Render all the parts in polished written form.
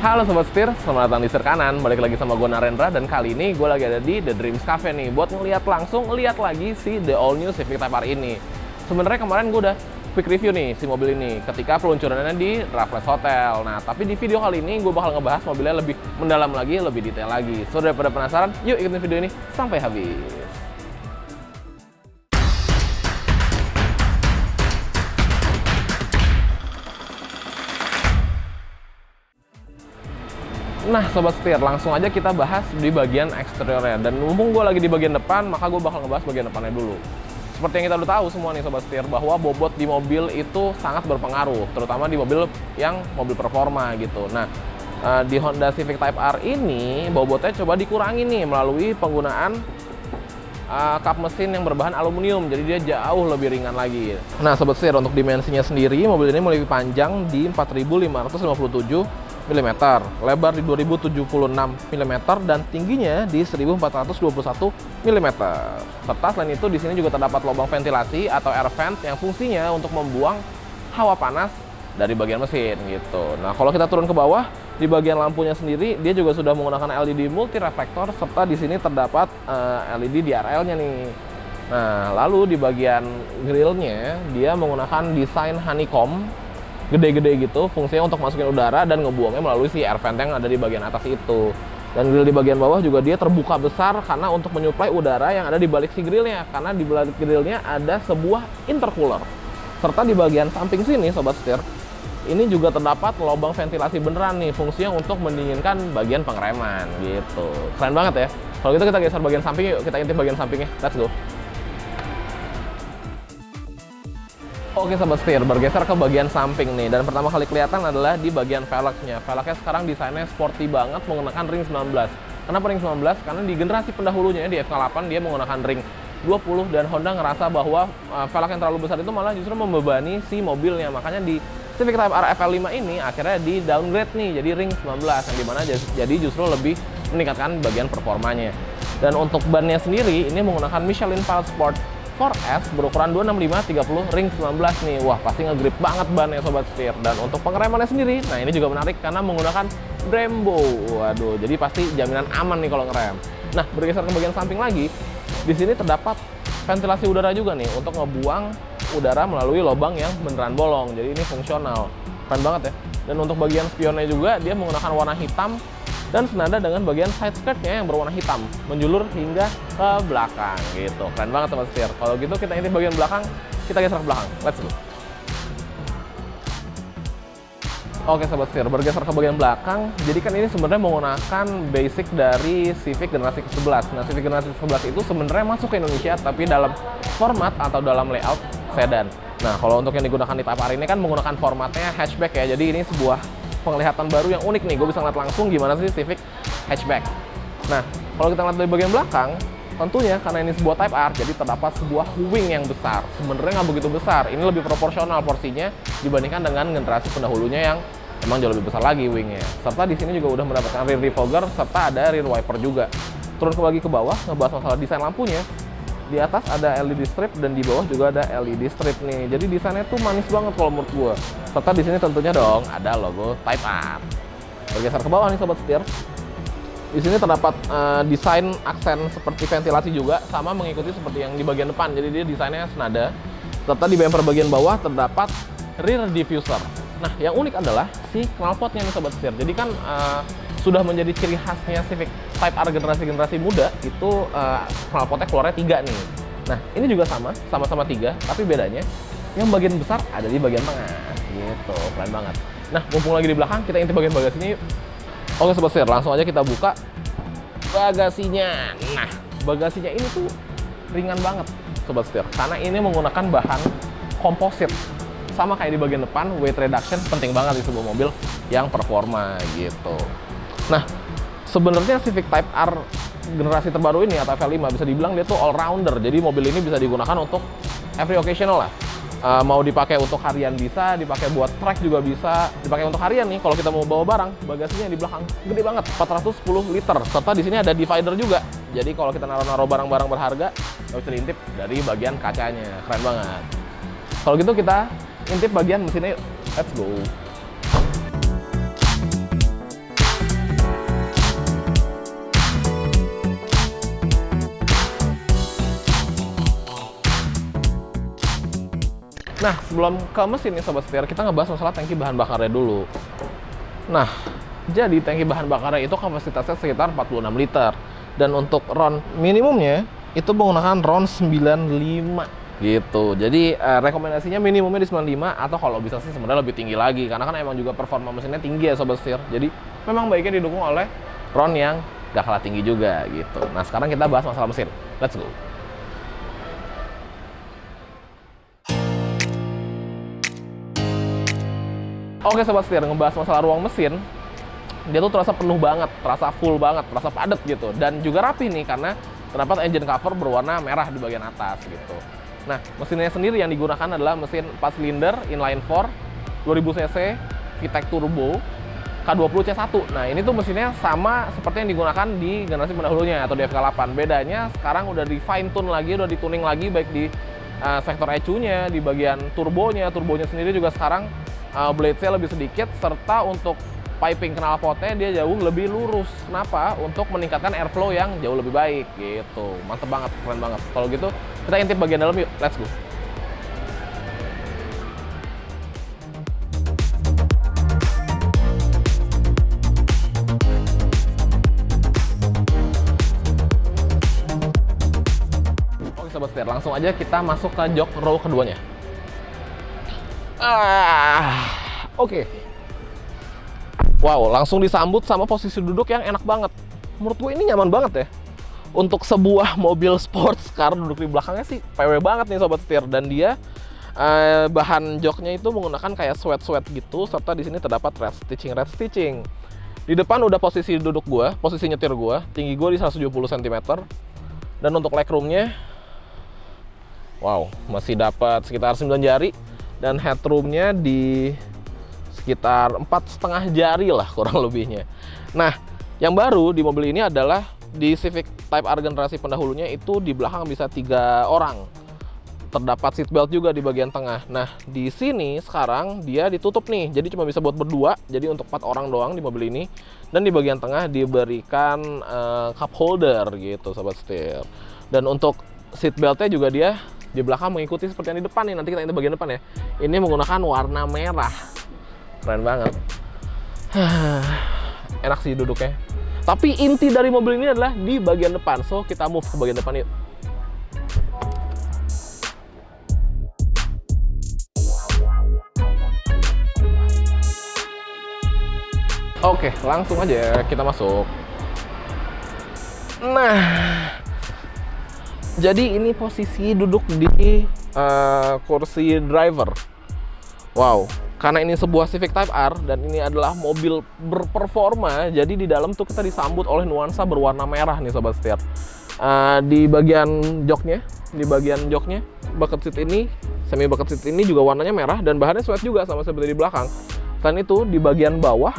Halo Sobat Setir, selamat datang di Setir Kanan. Balik lagi sama gue Narendra, dan kali ini gue lagi ada di The Dreams Cafe nih buat ngeliat langsung, ngeliat lagi si The All New Civic Type R ini. Sebenarnya kemarin gue udah quick review nih si mobil ini ketika peluncurannya di Raffles Hotel. Nah, tapi di video kali ini gue bakal ngebahas mobilnya lebih mendalam lagi, lebih detail lagi. So, daripada penasaran, yuk ikutin video ini sampai habis. Nah Sobat Setir, langsung aja kita bahas di bagian eksteriornya. Dan mumpung gue lagi di bagian depan, maka gue bakal ngebahas bagian depannya dulu. Seperti yang kita udah tahu semua nih Sobat Setir, bahwa bobot di mobil itu sangat berpengaruh, terutama di mobil yang mobil performa gitu. Nah, di Honda Civic Type R ini, bobotnya coba dikurangi nih melalui penggunaan kap mesin yang berbahan aluminium, jadi dia jauh lebih ringan lagi. Nah Sobat Setir, untuk dimensinya sendiri, mobil ini memiliki panjang di 4.557 mm, lebar di 2076 mm, dan tingginya di 1421 mm. Serta selain itu di sini juga terdapat lubang ventilasi atau air vent yang fungsinya untuk membuang hawa panas dari bagian mesin gitu. Nah, kalau kita turun ke bawah, di bagian lampunya sendiri dia juga sudah menggunakan LED multi reflektor, serta di sini terdapat LED DRL-nya nih. Nah, lalu di bagian grillnya dia menggunakan desain honeycomb gede-gede gitu, fungsinya untuk masukin udara dan ngebuangnya melalui si air vent yang ada di bagian atas itu. Dan grill di bagian bawah juga dia terbuka besar karena untuk menyuplai udara yang ada di balik si grillnya, karena di balik grillnya ada sebuah intercooler. Serta di bagian samping sini Sobat Setir, ini juga terdapat lubang ventilasi beneran nih, fungsinya untuk mendinginkan bagian pengereman gitu. Keren banget ya. Kalau gitu kita geser bagian samping yuk, kita intip bagian sampingnya. Let's go. Oke Sobat Setir, bergeser ke bagian samping nih, dan pertama kali kelihatan adalah di bagian velgnya. Velgnya sekarang desainnya sporty banget, menggunakan ring 19. Kenapa ring 19? Karena di generasi pendahulunya di FK8 dia menggunakan ring 20, dan Honda ngerasa bahwa velg yang terlalu besar itu malah justru membebani si mobilnya. Makanya di Civic Type R FL5 ini akhirnya di downgrade nih jadi ring 19, yang dimana jadi justru lebih meningkatkan bagian performanya. Dan untuk bannya sendiri ini menggunakan Michelin Pilot Sport 4S berukuran 265/30 ring 19 nih. Wah, pasti ngegrip banget bannya Sobat Setir. Dan untuk pengeremannya sendiri, nah ini juga menarik karena menggunakan Brembo. Waduh, jadi pasti jaminan aman nih kalau ngerem. Nah, bergeser ke bagian samping lagi, di sini terdapat ventilasi udara juga nih untuk ngebuang udara melalui lubang yang beneran bolong. Jadi ini fungsional. Keren banget ya. Dan untuk bagian spionnya juga dia menggunakan warna hitam dan senada dengan bagian side skirtnya yang berwarna hitam, menjulur hingga ke belakang gitu. Keren banget Sobat Setir. Kalau gitu kita intip bagian belakang, kita geser ke belakang. Let's go. Oke Sobat Setir, bergeser ke bagian belakang. Jadi kan ini sebenarnya menggunakan basic dari Civic generasi ke-11. Nah, Civic generasi ke-11 itu sebenarnya masuk ke Indonesia, tapi dalam format atau dalam layout sedan. Nah, kalau untuk yang digunakan di Type R ini kan menggunakan formatnya hatchback ya. Jadi ini sebuah penglihatan baru yang unik nih, gue bisa ngeliat langsung gimana sih Civic hatchback. Nah, kalau kita ngeliat dari bagian belakang, tentunya karena ini sebuah Type R, jadi terdapat sebuah wing yang besar. Sebenarnya nggak begitu besar, ini lebih proporsional porsinya dibandingkan dengan generasi pendahulunya yang emang jauh lebih besar lagi wingnya. Serta di sini juga udah mendapatkan rear defogger, serta ada rear wiper juga. Turun lagi ke bawah, ngebahas masalah desain lampunya. Di atas ada LED strip dan di bawah juga ada LED strip nih. Jadi desainnya tuh manis banget kalau menurut gua. Serta di sini tentunya dong ada logo Type R. Bergeser ke bawah nih Sobat Setir. Di sini terdapat desain aksen seperti ventilasi juga, sama mengikuti seperti yang di bagian depan. Jadi dia desainnya senada. Serta di bumper bagian bawah terdapat rear diffuser. Nah, yang unik adalah si knalpotnya nih Sobat Setir. Jadi kan sudah menjadi ciri khasnya Civic Type R generasi-generasi muda itu knalpotnya keluarnya 3 nih. Nah, ini juga sama-sama 3, tapi bedanya yang bagian besar ada di bagian tengah gitu. Keren banget. Nah, mumpung lagi di belakang, kita intip bagian bagasinya yuk. Oke Sobat Setir, langsung aja kita buka bagasinya. Nah, bagasinya ini tuh ringan banget Sobat Setir, karena ini menggunakan bahan komposit. Sama kayak di bagian depan, weight reduction penting banget di sebuah mobil yang performa gitu. Nah, sebenarnya Civic Type R generasi terbaru ini atau FL5 bisa dibilang dia tuh all-rounder. Jadi mobil ini bisa digunakan untuk every occasional lah. Mau dipakai untuk harian bisa, dipakai buat track juga bisa, dipakai untuk harian nih. Kalau kita mau bawa barang, bagasinya di belakang gede banget, 410 liter. Serta di sini ada divider juga. Jadi kalau kita naruh-naruh barang-barang berharga, nggak bisa diintip dari bagian kacanya. Keren banget. Kalau gitu kita intip bagian mesinnya yuk. Let's go. Nah, sebelum ke mesin nih Sobat Setir, kita ngebahas masalah tangki bahan bakarnya dulu. Nah, jadi tangki bahan bakarnya itu kapasitasnya sekitar 46 liter. Dan untuk RON minimumnya itu menggunakan RON 95 gitu. Jadi rekomendasinya minimumnya di 95, atau kalau bisa sih sebenarnya lebih tinggi lagi, karena kan emang juga performa mesinnya tinggi ya Sobat Setir. Jadi memang baiknya didukung oleh RON yang gak kalah tinggi juga gitu. Nah, sekarang kita bahas masalah mesin. Let's go. Oke Sobat Setir, ngebahas masalah ruang mesin, dia tuh terasa penuh banget, terasa full banget, terasa padat gitu. Dan juga rapi nih, karena terdapat engine cover berwarna merah di bagian atas gitu. Nah, mesinnya sendiri yang digunakan adalah mesin 4 silinder inline 4 2000 cc VTEC turbo K20C1. Nah, ini tuh mesinnya sama seperti yang digunakan di generasi pendahulunya atau di FK8. Bedanya sekarang udah di fine tune lagi, udah dituning lagi, baik di sektor ECU-nya, di bagian turbonya sendiri juga sekarang blades-nya lebih sedikit, serta untuk piping knalpotnya dia jauh lebih lurus. Kenapa? Untuk meningkatkan airflow yang jauh lebih baik gitu. Mantep banget, keren banget. Kalau gitu kita intip bagian dalam yuk, let's go. Oke Sobat Setir, langsung aja kita masuk ke jok row keduanya. Oke. Wow, langsung disambut sama posisi duduk yang enak banget. Menurut gue ini nyaman banget ya. Untuk sebuah mobil sports car, duduk di belakangnya sih PW banget nih Sobat Setir. Dan dia bahan joknya itu menggunakan kayak sweat gitu, serta di sini terdapat red stitching. Di depan udah posisi duduk gue, posisi nyetir gue, tinggi gue di 170 cm. Dan untuk legroomnya, wow, masih dapat sekitar 9 jari. Dan headroomnya di sekitar 4,5 jari lah kurang lebihnya. Nah, yang baru di mobil ini adalah di Civic Type R generasi pendahulunya itu di belakang bisa 3 orang. Terdapat seat belt juga di bagian tengah. Nah, di sini sekarang dia ditutup nih, jadi cuma bisa buat berdua. Jadi untuk 4 orang doang di mobil ini. Dan di bagian tengah diberikan cup holder gitu Sobat Setir. Dan untuk seat beltnya juga dia di belakang mengikuti seperti yang di depan nih. Nanti kita intip bagian depan ya. Ini menggunakan warna merah. Keren banget. Enak sih duduknya. Tapi inti dari mobil ini adalah di bagian depan. So, kita move ke bagian depan yuk. Oke, langsung aja kita masuk. Nah, jadi ini posisi duduk di kursi driver. Wow, karena ini sebuah Civic Type R dan ini adalah mobil berperforma, jadi di dalam tuh kita disambut oleh nuansa berwarna merah nih Sobat Setir. Di bagian joknya, bucket seat ini, semi bucket seat ini juga warnanya merah dan bahannya sweat juga sama seperti di belakang. Selain itu di bagian bawah,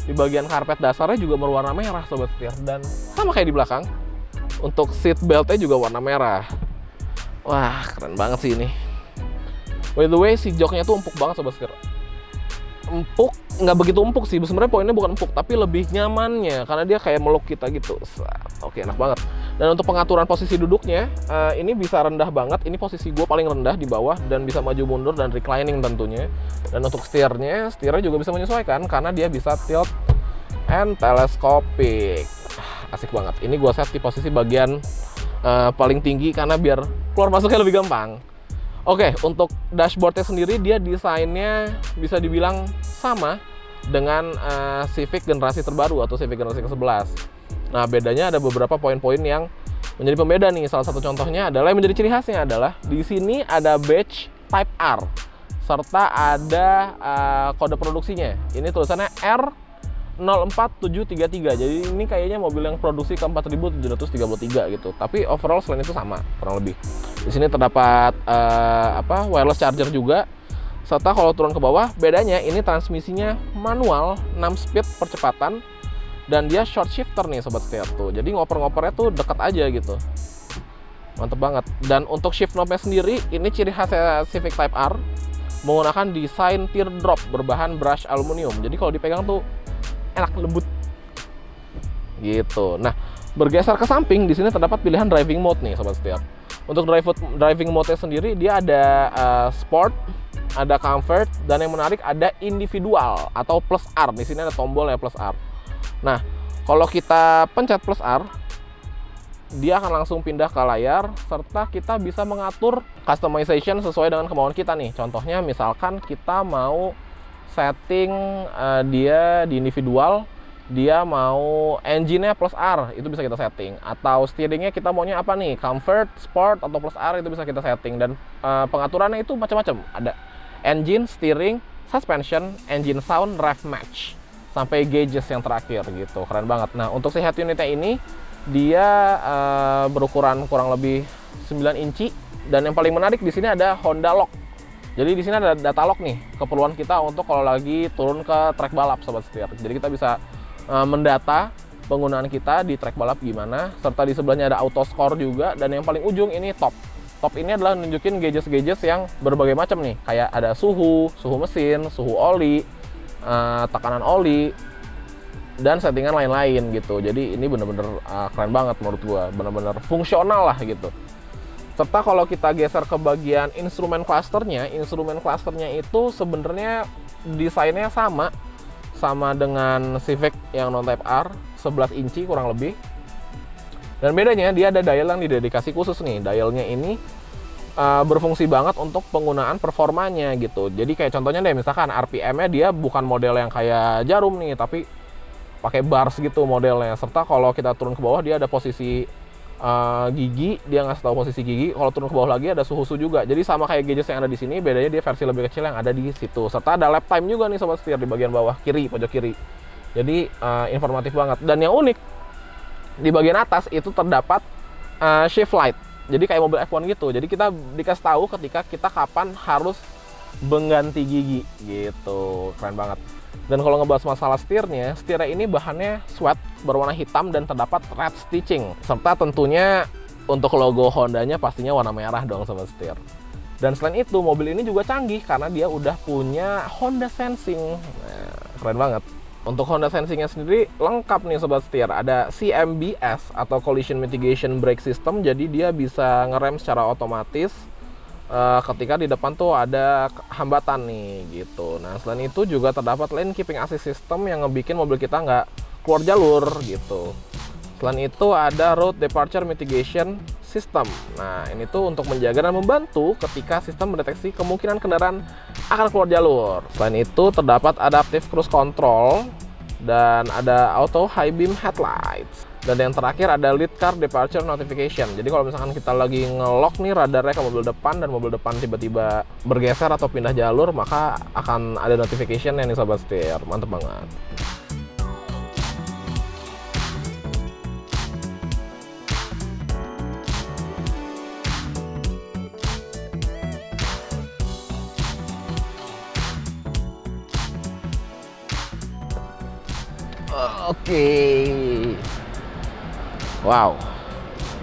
di bagian karpet dasarnya juga berwarna merah Sobat Setir, dan sama kayak di belakang. Untuk seat beltnya juga warna merah. Wah, keren banget sih ini. By the way, si joknya tuh empuk banget Sobat Setir. Empuk, nggak begitu empuk sih. Sebenarnya poinnya bukan empuk, tapi lebih nyamannya karena dia kayak meluk kita gitu. Oke, enak banget. Dan untuk pengaturan posisi duduknya, ini bisa rendah banget. Ini posisi gue paling rendah di bawah dan bisa maju mundur dan reclining tentunya. Dan untuk setirnya juga bisa menyesuaikan karena dia bisa tilt and telescopic. Asik banget. Ini gue set di posisi bagian paling tinggi karena biar keluar masuknya lebih gampang. Oke, untuk dashboardnya sendiri dia desainnya bisa dibilang sama dengan Civic generasi terbaru atau Civic generasi ke-11. Nah, bedanya ada beberapa poin-poin yang menjadi pembeda nih. Salah satu contohnya adalah yang menjadi ciri khasnya adalah di sini ada badge Type R serta ada kode produksinya. Ini tulisannya R04733. Jadi ini kayaknya mobil yang produksi ke 4733 gitu. Tapi overall selain itu sama kurang lebih. Di sini terdapat wireless charger juga. Serta kalau turun ke bawah, bedanya ini transmisinya manual 6 speed percepatan dan dia short shifter nih Sobat Setir tuh. Jadi ngoper-ngopernya tuh dekat aja gitu. Mantep banget. Dan untuk shift knob-nya sendiri, ini ciri khasnya Civic Type R menggunakan desain teardrop berbahan brush aluminium. Jadi kalau dipegang tuh enak, lembut gitu. Nah, bergeser ke samping di sini terdapat pilihan driving mode nih Sobat Setir. Untuk driving mode-nya sendiri dia ada sport, ada comfort, dan yang menarik ada individual atau plus R. Di sini ada tombol ya plus R. Nah, kalau kita pencet plus R, dia akan langsung pindah ke layar, serta kita bisa mengatur customization sesuai dengan kemauan kita nih. Contohnya misalkan kita mau setting dia di individual, dia mau engine-nya plus R, itu bisa kita setting. Atau steeringnya kita maunya apa nih, comfort, sport, atau plus R, itu bisa kita setting. Dan pengaturannya itu macam-macam. Ada engine, steering, suspension, engine sound, rev match, sampai gauges yang terakhir gitu. Keren banget. Nah, untuk si head unitnya ini, dia berukuran kurang lebih 9 inci. Dan yang paling menarik di sini ada Honda Lock. Jadi di sini ada data lock nih, keperluan kita untuk kalau lagi turun ke track balap sobat setir. Jadi kita bisa mendata penggunaan kita di track balap gimana, serta di sebelahnya ada auto score juga. Dan yang paling ujung ini top. Top ini adalah nunjukin gauges-gauges yang berbagai macam nih, kayak ada suhu mesin, suhu oli, tekanan oli, dan settingan lain-lain gitu. Jadi ini bener-bener keren banget menurut gua, bener-bener fungsional lah gitu. Serta kalau kita geser ke bagian instrumen clusternya itu sebenarnya desainnya sama dengan Civic yang non-Type R, 11 inci kurang lebih. Dan bedanya dia ada dial yang didedikasi khusus nih. Dialnya ini berfungsi banget untuk penggunaan performanya gitu. Jadi kayak contohnya deh, misalkan RPM-nya dia bukan model yang kayak jarum nih, tapi pakai bars gitu modelnya. Serta kalau kita turun ke bawah dia ada posisi gigi, dia ngasih tahu posisi gigi. Kalau turun ke bawah lagi ada suhu juga. Jadi sama kayak gauges yang ada di sini, bedanya dia versi lebih kecil yang ada di situ. Serta ada lap time juga nih sobat setir di bagian bawah kiri, pojok kiri. Jadi informatif banget. Dan yang unik di bagian atas itu terdapat shift light. Jadi kayak mobil F1 gitu. Jadi kita dikasih tahu ketika kita kapan harus mengganti gigi gitu. Keren banget. Dan kalau ngebahas masalah setirnya ini bahannya sweat berwarna hitam dan terdapat red stitching. Serta tentunya untuk logo Hondanya pastinya warna merah dong sobat setir. Dan selain itu mobil ini juga canggih karena dia udah punya Honda Sensing. Nah, keren banget. Untuk Honda Sensing-nya sendiri lengkap nih sobat setir. Ada CMBS atau Collision Mitigation Brake System. Jadi dia bisa ngerem secara otomatis ketika di depan tuh ada hambatan nih gitu. Nah, selain itu juga terdapat lane keeping assist system yang ngebikin mobil kita nggak keluar jalur gitu. Selain itu ada road departure mitigation system. Nah, ini tuh untuk menjaga dan membantu ketika sistem mendeteksi kemungkinan kendaraan akan keluar jalur. Selain itu terdapat adaptive cruise control dan ada auto high beam headlights. Dan yang terakhir ada lead car departure notification. Jadi kalau misalkan kita lagi nge-lock nih radarnya ke mobil depan dan mobil depan tiba-tiba bergeser atau pindah jalur, maka akan ada notification nih sobat setir. Mantep banget. Oke. Wow.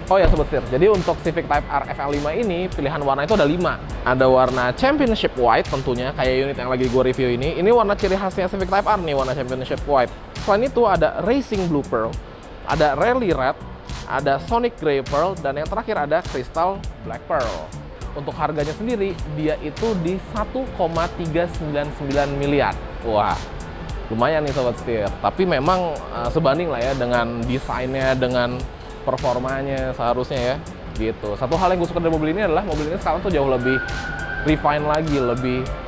Oh ya sobat setir, jadi untuk Civic Type R FL5 ini pilihan warna itu ada 5. Ada warna Championship White tentunya, kayak unit yang lagi gue review ini. Ini warna ciri khasnya Civic Type R nih, warna Championship White. Selain itu ada Racing Blue Pearl, ada Rally Red, ada Sonic Grey Pearl, dan yang terakhir ada Crystal Black Pearl. Untuk harganya sendiri, dia itu di 1,399 miliar. Wah, lumayan nih sobat setir. Tapi memang sebanding lah ya dengan desainnya, dengan performanya seharusnya ya gitu. Satu hal yang gue suka dari mobil ini adalah mobil ini sekarang tuh jauh lebih refine lagi,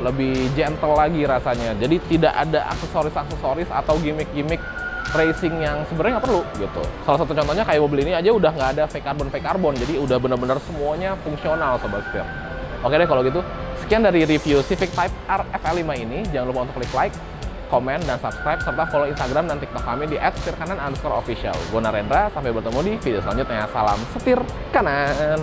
lebih gentle lagi rasanya. Jadi tidak ada aksesoris atau gimmick racing yang sebenarnya nggak perlu gitu. Salah satu contohnya kayak mobil ini aja udah nggak ada fake carbon, jadi udah benar-benar semuanya fungsional sobat setir. Oke deh kalau gitu, sekian dari review Civic Type R FL5 ini. Jangan lupa untuk klik like, komen, dan subscribe, serta follow Instagram dan TikTok kami di @setirkanan_official. Gue Narendra, sampai bertemu di video selanjutnya. Salam setir kanan.